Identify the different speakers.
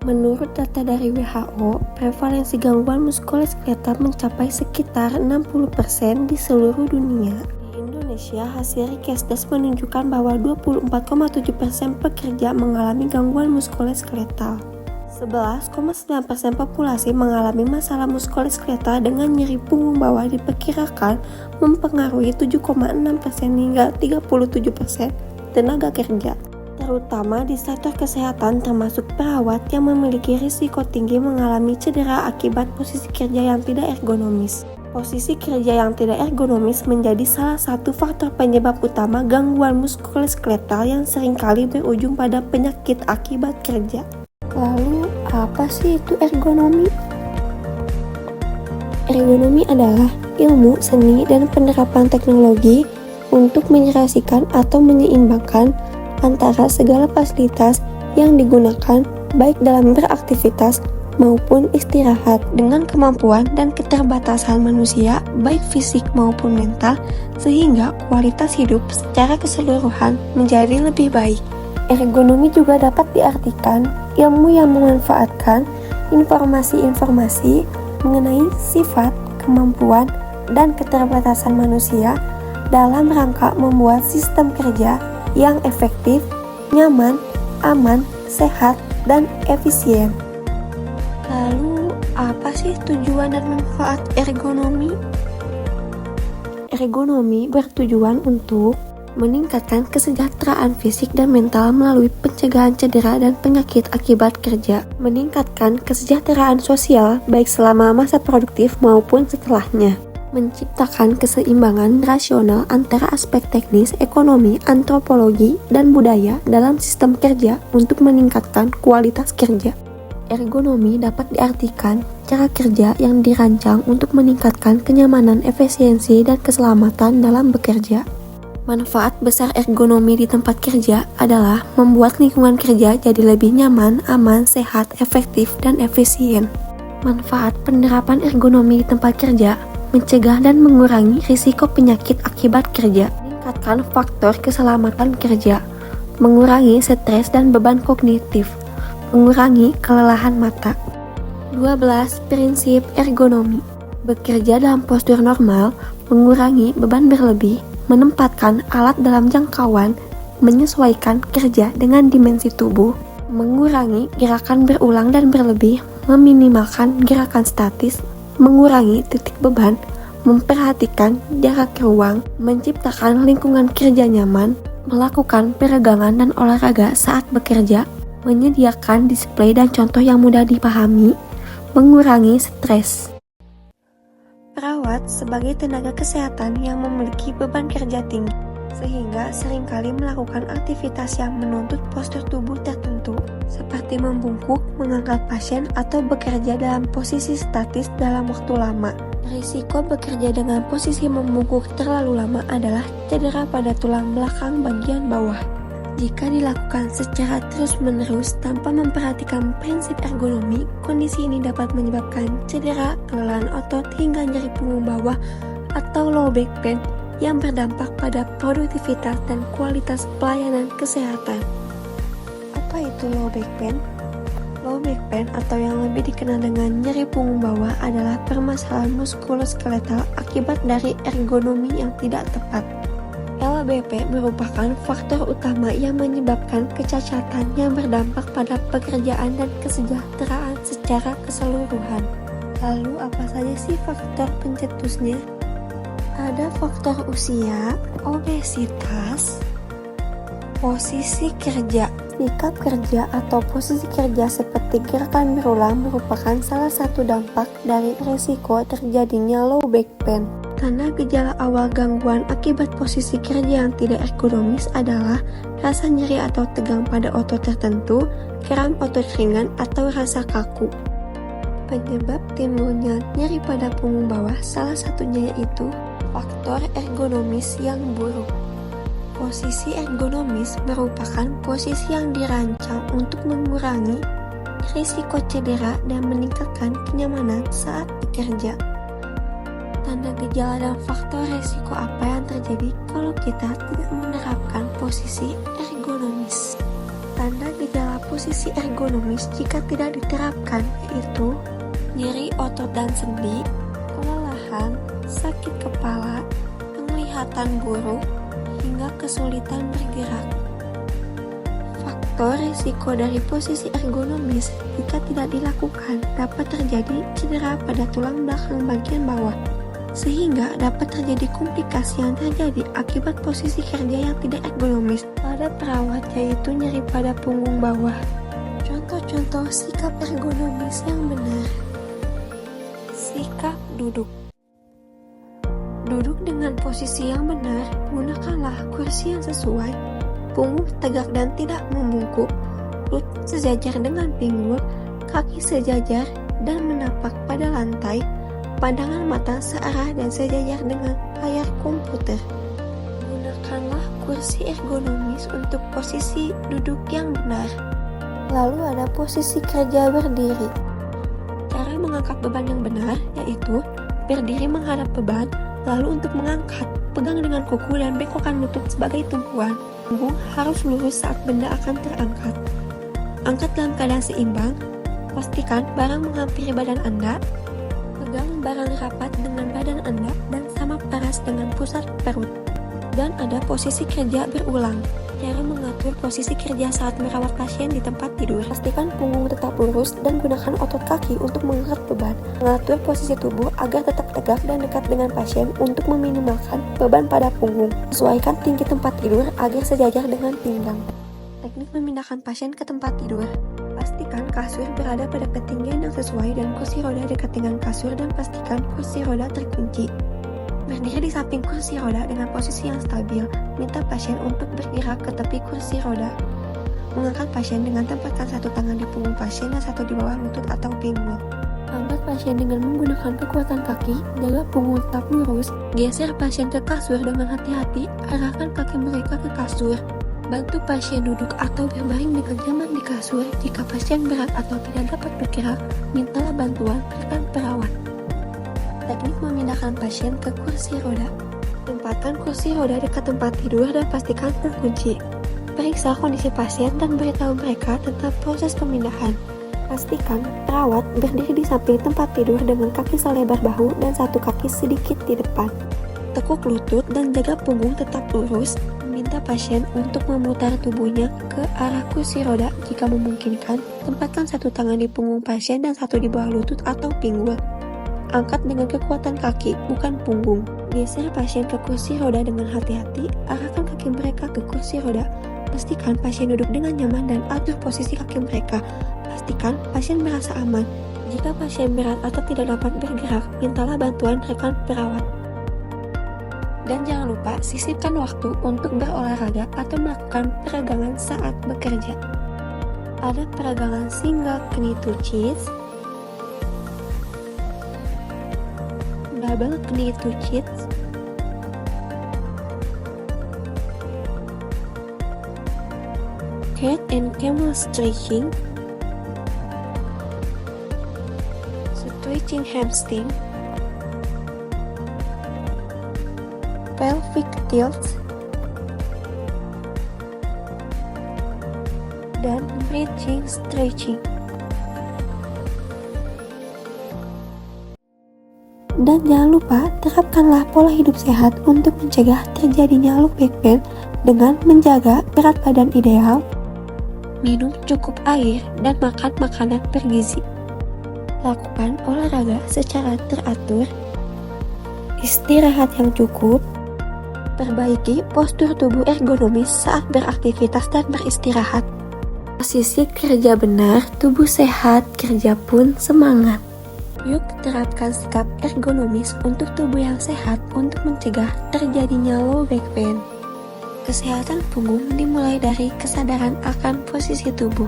Speaker 1: Menurut data dari WHO, prevalensi gangguan muskuloskeletal mencapai sekitar 60% di seluruh dunia. Di Indonesia, hasil Rikesdas menunjukkan bahwa 24,7% pekerja mengalami gangguan muskuloskeletal. 11,9% populasi mengalami masalah muskuloskeletal dengan nyeri punggung bawah diperkirakan mempengaruhi 7,6% hingga 37% tenaga kerja, terutama di sektor kesehatan termasuk perawat yang memiliki risiko tinggi mengalami cedera akibat posisi kerja yang tidak ergonomis. Posisi kerja yang tidak ergonomis menjadi salah satu faktor penyebab utama gangguan muskuloskeletal yang seringkali berujung pada penyakit akibat kerja. Lalu, apa sih itu ergonomi? Ergonomi adalah ilmu, seni, dan penerapan teknologi untuk menyelesaikan atau menyeimbangkan antara segala fasilitas yang digunakan baik dalam beraktivitas maupun istirahat dengan kemampuan dan keterbatasan manusia baik fisik maupun mental sehingga kualitas hidup secara keseluruhan menjadi lebih baik. Ergonomi juga dapat diartikan ilmu yang memanfaatkan informasi-informasi mengenai sifat, kemampuan, dan keterbatasan manusia dalam rangka membuat sistem kerja yang efektif, nyaman, aman, sehat, dan efisien. Lalu, apa sih tujuan dan manfaat ergonomi? Ergonomi bertujuan untuk meningkatkan kesejahteraan fisik dan mental melalui pencegahan cedera dan penyakit akibat kerja, meningkatkan kesejahteraan sosial baik selama masa produktif maupun setelahnya, menciptakan keseimbangan rasional antara aspek teknis, ekonomi, antropologi, dan budaya dalam sistem kerja untuk meningkatkan kualitas kerja. Ergonomi dapat diartikan cara kerja yang dirancang untuk meningkatkan kenyamanan, efisiensi, dan keselamatan dalam bekerja. Manfaat besar ergonomi di tempat kerja adalah membuat lingkungan kerja jadi lebih nyaman, aman, sehat, efektif, dan efisien. Manfaat penerapan ergonomi di tempat kerja mencegah dan mengurangi risiko penyakit akibat kerja, meningkatkan faktor keselamatan kerja, mengurangi stres dan beban kognitif, mengurangi kelelahan mata. 12. Prinsip ergonomi. Bekerja dalam postur normal, mengurangi beban berlebih, menempatkan alat dalam jangkauan, menyesuaikan kerja dengan dimensi tubuh, mengurangi gerakan berulang dan berlebih, meminimalkan gerakan statis, mengurangi titik beban, memperhatikan jarak ruang, menciptakan lingkungan kerja nyaman, melakukan peregangan dan olahraga saat bekerja, menyediakan display dan contoh yang mudah dipahami, mengurangi stres. Perawat sebagai tenaga kesehatan yang memiliki beban kerja tinggi, sehingga seringkali melakukan aktivitas yang menuntut postur tubuh tertentu, seperti membungkuk, mengangkat pasien, atau bekerja dalam posisi statis dalam waktu lama. Risiko bekerja dengan posisi membungkuk terlalu lama adalah cedera pada tulang belakang bagian bawah. Jika dilakukan secara terus-menerus tanpa memperhatikan prinsip ergonomi, kondisi ini dapat menyebabkan cedera, kelelahan otot, hingga nyeri punggung bawah atau low back pain yang berdampak pada produktivitas dan kualitas pelayanan kesehatan. Apa itu low back pain? Low back pain atau yang lebih dikenal dengan nyeri punggung bawah adalah permasalahan muskuloskeletal akibat dari ergonomi yang tidak tepat. LBP merupakan faktor utama yang menyebabkan kecacatan yang berdampak pada pekerjaan dan kesejahteraan secara keseluruhan. Lalu apa saja sih faktor pencetusnya? Ada faktor usia, obesitas, posisi kerja. Sikap kerja atau posisi kerja seperti gerakan berulang merupakan salah satu dampak dari risiko terjadinya low back pain. Tanda gejala awal gangguan akibat posisi kerja yang tidak ergonomis adalah rasa nyeri atau tegang pada otot tertentu, kram otot ringan, atau rasa kaku. Penyebab timbulnya nyeri pada punggung bawah salah satunya yaitu faktor ergonomis yang buruk. Posisi ergonomis merupakan posisi yang dirancang untuk mengurangi risiko cedera dan meningkatkan kenyamanan saat bekerja. Tanda gejala dan faktor risiko apa yang terjadi kalau kita tidak menerapkan posisi ergonomis? Tanda gejala Gejala posisi ergonomis jika tidak diterapkan yaitu nyeri otot dan sendi, kelelahan, sakit kepala, penglihatan buruk, hingga kesulitan bergerak. Faktor risiko dari posisi ergonomis jika tidak dilakukan dapat terjadi cedera pada tulang belakang bagian bawah, sehingga dapat terjadi komplikasi yang terjadi akibat posisi kerja yang tidak ergonomis pada perawat, yaitu nyeri pada punggung bawah. Contoh-contoh sikap ergonomis yang benar. Sikap duduk. Duduk dengan posisi yang benar, gunakanlah kursi yang sesuai, punggung tegak dan tidak membungkuk, lutut sejajar dengan pinggul, kaki sejajar dan menapak pada lantai, pandangan mata searah dan sejajar dengan layar komputer. Gunakanlah kursi ergonomis untuk posisi duduk yang benar. Lalu ada posisi kerja berdiri. Cara mengangkat beban yang benar yaitu berdiri menghadap beban, lalu untuk mengangkat, pegang dengan kuku dan bekokkan lutut sebagai tumpuan. Punggung harus lurus saat benda akan terangkat. Angkat dalam keadaan seimbang, pastikan barang menghampiri badan Anda, pegang barang rapat dengan badan Anda dan sama paras dengan pusat perut. Dan ada posisi kerja berulang. Cara mengatur posisi kerja saat merawat pasien di tempat tidur. Pastikan punggung tetap lurus dan gunakan otot kaki untuk mengangkat beban. Mengatur posisi tubuh agar tetap tegak dan dekat dengan pasien untuk meminimalkan beban pada punggung. Sesuaikan tinggi tempat tidur agar sejajar dengan pinggang. Teknik memindahkan pasien ke tempat tidur. Pastikan kasur berada pada ketinggian yang sesuai dan kursi roda dekat dengan kasur, dan pastikan kursi roda terkunci. Berdiri di samping kursi roda dengan posisi yang stabil. Minta pasien untuk bergerak ke tepi kursi roda. Mengangkat pasien dengan tempatkan satu tangan di punggung pasien dan satu di bawah lutut atau pinggul. Angkat pasien dengan menggunakan kekuatan kaki, jaga punggung tetap lurus. Geser pasien ke kasur dengan hati-hati, arahkan kaki mereka ke kasur. Bantu pasien duduk atau berbaring dengan nyaman di kasur. Jika pasien berat atau tidak dapat bergerak, mintalah bantuan rekan perawat. Teknik memindahkan pasien ke kursi roda. Tempatkan kursi roda dekat tempat tidur dan pastikan terkunci. Periksa kondisi pasien dan beritahu mereka tentang proses pemindahan. Pastikan perawat berdiri di samping tempat tidur dengan kaki selebar bahu dan satu kaki sedikit di depan. Tekuk lutut dan jaga punggung tetap lurus. Minta pasien untuk memutar tubuhnya ke arah kursi roda jika memungkinkan. Tempatkan satu tangan di punggung pasien dan satu di bawah lutut atau pinggul. Angkat dengan kekuatan kaki, bukan punggung. Geser pasien ke kursi roda dengan hati-hati, arahkan kaki mereka ke kursi roda. Pastikan pasien duduk dengan nyaman dan atur posisi kaki mereka. Pastikan pasien merasa aman. Jika pasien berat atau tidak dapat bergerak, mintalah bantuan rekan perawat. Dan jangan lupa sisipkan waktu untuk berolahraga atau melakukan peregangan saat bekerja. Ada peregangan single knee to chest, double knee to chest, cat and camel stretching, stretching hamstring, pelvic tilts, dan bridging stretching. Dan jangan lupa terapkanlah pola hidup sehat untuk mencegah terjadinya low back pain dengan menjaga berat badan ideal, minum cukup air, dan makan makanan bergizi. Lakukan olahraga secara teratur, istirahat yang cukup, perbaiki postur tubuh ergonomis saat beraktivitas dan beristirahat. Posisi kerja benar, tubuh sehat, kerja pun semangat. Yuk terapkan sikap ergonomis untuk tubuh yang sehat untuk mencegah terjadinya low back pain. Kesehatan punggung dimulai dari kesadaran akan posisi tubuh.